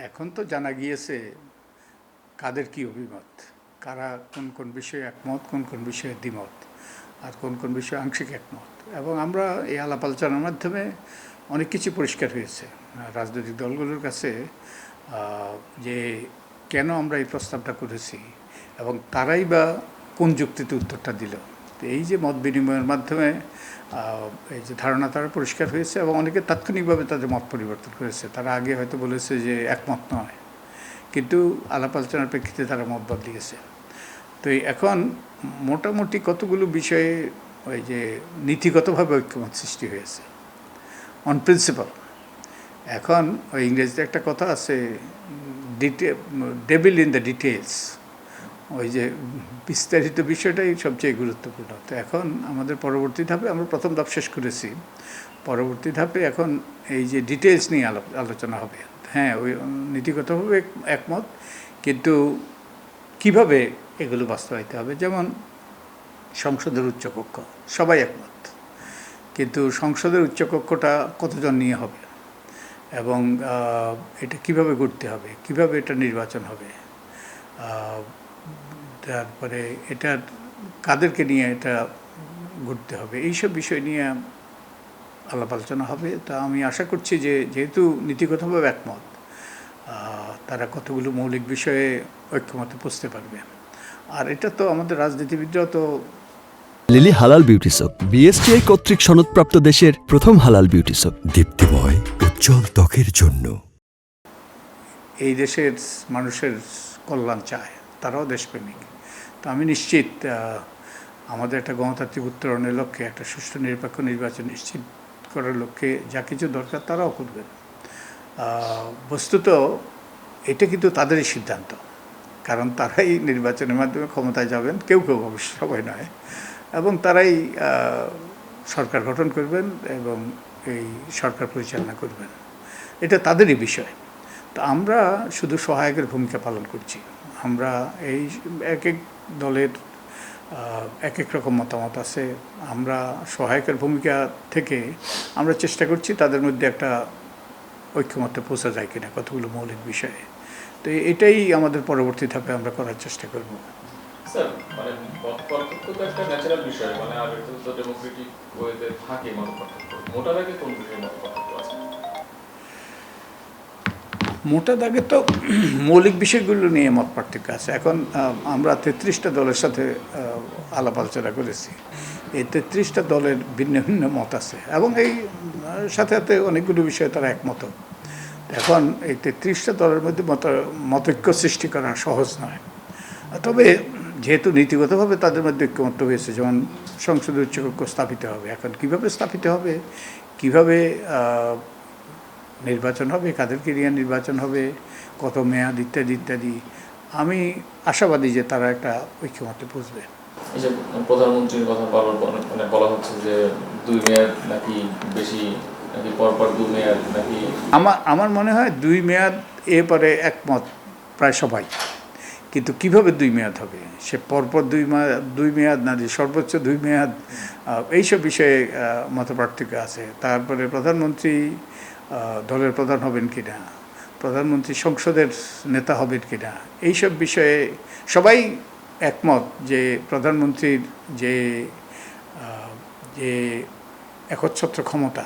এখন তো জানা গিয়েছে কাদের কি অভিমত, কারা কোন কোন বিষয়ে একমত, কোন কোন বিষয়ে দ্বিমত, আর কোন কোন বিষয়ে আংশিক একমত। এবং আমরা এই আলাপ আলোচনার মাধ্যমে অনেক কিছু পরিষ্কার হয়েছে রাজনৈতিক দলগুলোর কাছে, যে কেন আমরা এই প্রস্তাবটা করেছি এবং তারাই বা কোন যুক্তিতে উত্তরটা দিল। তো এই যে মত বিনিময়ের মাধ্যমে এই যে ধারণা তারা পরিষ্কার হয়েছে এবং অনেকে তাৎক্ষণিকভাবে তাদের মত পরিবর্তন করেছে। তারা আগে হয়তো বলেছে যে একমত নয়, কিন্তু আলাপ আলোচনার প্রেক্ষিতে তারা মত বদলিয়েছে। তো এখন মোটামুটি কতগুলো বিষয়ে ওই যে নীতিগতভাবে ঐক্যমত সৃষ্টি হয়েছে অন প্রিন্সিপাল। এখন ওই ইংরেজিতে একটা কথা আছে, ডেভিল ইন দ্য ডিটেলস। ওই যে বিস্তারিত বিষয়টাই সবচেয়ে গুরুত্বপূর্ণ। তো এখন আমাদের পরবর্তী ধাপে, আমরা প্রথম ধাপ শেষ করেছি, পরবর্তী ধাপে এখন এই যে ডিটেলস নিয়ে আলোচনা হবে। হ্যাঁ, ওই নীতিগতভাবে একমত, কিন্তু কিভাবে এগুলো বাস্তবায়িত হবে। যেমন সংসদের উচ্চকক্ষ, সবাই একমত, কিন্তু সংসদের উচ্চকক্ষটা কতজন নিয়ে হবে এবং এটা কিভাবে করতে হবে, কিভাবে এটা নির্বাচন হবে, তারপরে এটা কাদেরকে নিয়ে এটা ঘুরতে হবে, এইসব বিষয় নিয়ে আলাপ আলোচনা হবে। তা আমি আশা করছি যে যেহেতু নীতিগতভাবে একমত, তারা কতগুলো মৌলিক বিষয়ে ঐক্যমতে পৌঁছতে পারবে। আর এটা তো আমাদের রাজনীতিবিদরাও তো। লিলি হালাল বিউটি সোপ, বিএসটিআই কর্তৃক সনদপ্রাপ্ত দেশের প্রথম হালাল বিউটি সোপ, দীপ্তিময় উজ্জ্বল ত্বকের জন্য। এই দেশের মানুষের কল্যাণ চায়, তারাও দেশপ্রেমিক। তো আমি নিশ্চিত আমাদের একটা গণতান্ত্রিক উত্তরণের লক্ষ্যে, একটা সুষ্ঠু নিরপেক্ষ নির্বাচন নিশ্চিত করার লক্ষ্যে যা কিছু দরকার তারাও করবেন। বস্তুত এটা কিন্তু তাদেরই সিদ্ধান্ত, কারণ তারাই নির্বাচনের মাধ্যমে ক্ষমতায় যাবেন, কেউ কেউ অবশ্য, সবাই নয়, এবং তারাই সরকার গঠন করবেন এবং এই সরকার পরিচালনা করবেন। এটা তাদেরই বিষয়। তো আমরা শুধু সহায়কের ভূমিকা পালন করছি। আমরা এই এক এক দলের এক এক রকম মতামত আছে, আমরা সহায়কের ভূমিকা থেকে আমরা চেষ্টা করছি তাদের মধ্যে একটা ঐক্যমত্যে পৌঁছা যায় কিনা কতগুলো মৌলিক বিষয়ে। তো এটাই আমাদের পরবর্তী ধাপে আমরা করার চেষ্টা করব। স্যার, মানে মত পার্থক্য তো একটা ন্যাচারাল বিষয়, মানে আর এটা তো ডেমোক্রেটিক ওয়েতে থাকে মত পার্থক্য। মোটা দাগে কোন বিষয়ে মত পার্থক্য আছে? মোটা দাগে তো মৌলিক বিষয়গুলো নিয়ে মত পার্থক্য আছে। এখন আমরা 33টা দলের সাথে আলাপ আলোচনা করেছি। এই 33টা দলের ভিন্ন ভিন্ন মত আছে এবং এই সাথে সাথে অনেকগুলো বিষয়ে তারা একমত। এখন এই 33টা দলের মধ্যে মতৈক্য সৃষ্টি করা সহজ নয়। তবে যেহেতু নীতিগতভাবে তাদের মধ্যে ঐক্যমত্য হয়েছে, যেমন সংসদের উচ্চকক্ষ স্থাপিত হবে, এখন কিভাবে স্থাপিত হবে, কিভাবে নির্বাচন হবে, কাদেরকে নিয়ে নির্বাচন হবে, কত মেয়াদ, ইত্যাদি ইত্যাদি, আমি আশাবাদী যে তারা একটা ঐক্যমত্যে পৌঁছবে। এই যে প্রধানমন্ত্রীর কথা মানে বলা হচ্ছে যে 2 মেয়াদ নাকি বেশি, নাকি পরপর 2 মেয়াদ নাকি। আমার মনে হয় 2 মেয়াদ এরপরে একমত প্রায় সবাই, কিন্তু কিভাবে 2 মেয়াদ হবে, সে পরপর 2 মেয়াদ না, যে সর্বোচ্চ 2 মেয়াদ, এইসব বিষয়ে মতপার্থক্য আছে। তারপরে প্রধানমন্ত্রী দলের প্রধান হবেন কিনা, প্রধানমন্ত্রী সংসদের নেতা হবেন কিনা, এইসব বিষয়ে সবাই একমত যে প্রধানমন্ত্রীর যে যে একচ্ছত্র ক্ষমতা,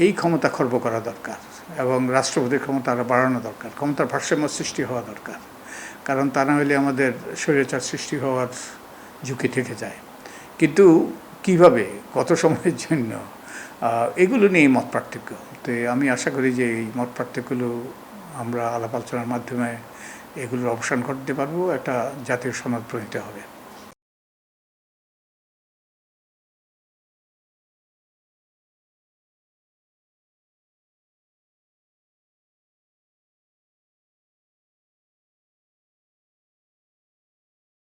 এই ক্ষমতা খর্ব করা দরকার এবং রাষ্ট্রপতির ক্ষমতা আরও বাড়ানো দরকার, ক্ষমতার ভারসাম্য সৃষ্টি হওয়া দরকার। কারণ তা না হলে আমাদের স্বৈরাচার সৃষ্টি হওয়ার ঝুঁকি থেকে যায়। কিন্তু কিভাবে, কত সময়ের জন্য, এগুলো নিয়ে মত পার্থক্য। তো আমি আশা করি যে এই মত পার্থক্যগুলো আমরা আলাপ আলোচনার মাধ্যমে এগুলোর অবসান করতে পারবো, একটা জাতীয় সনদ প্রণীত হবে।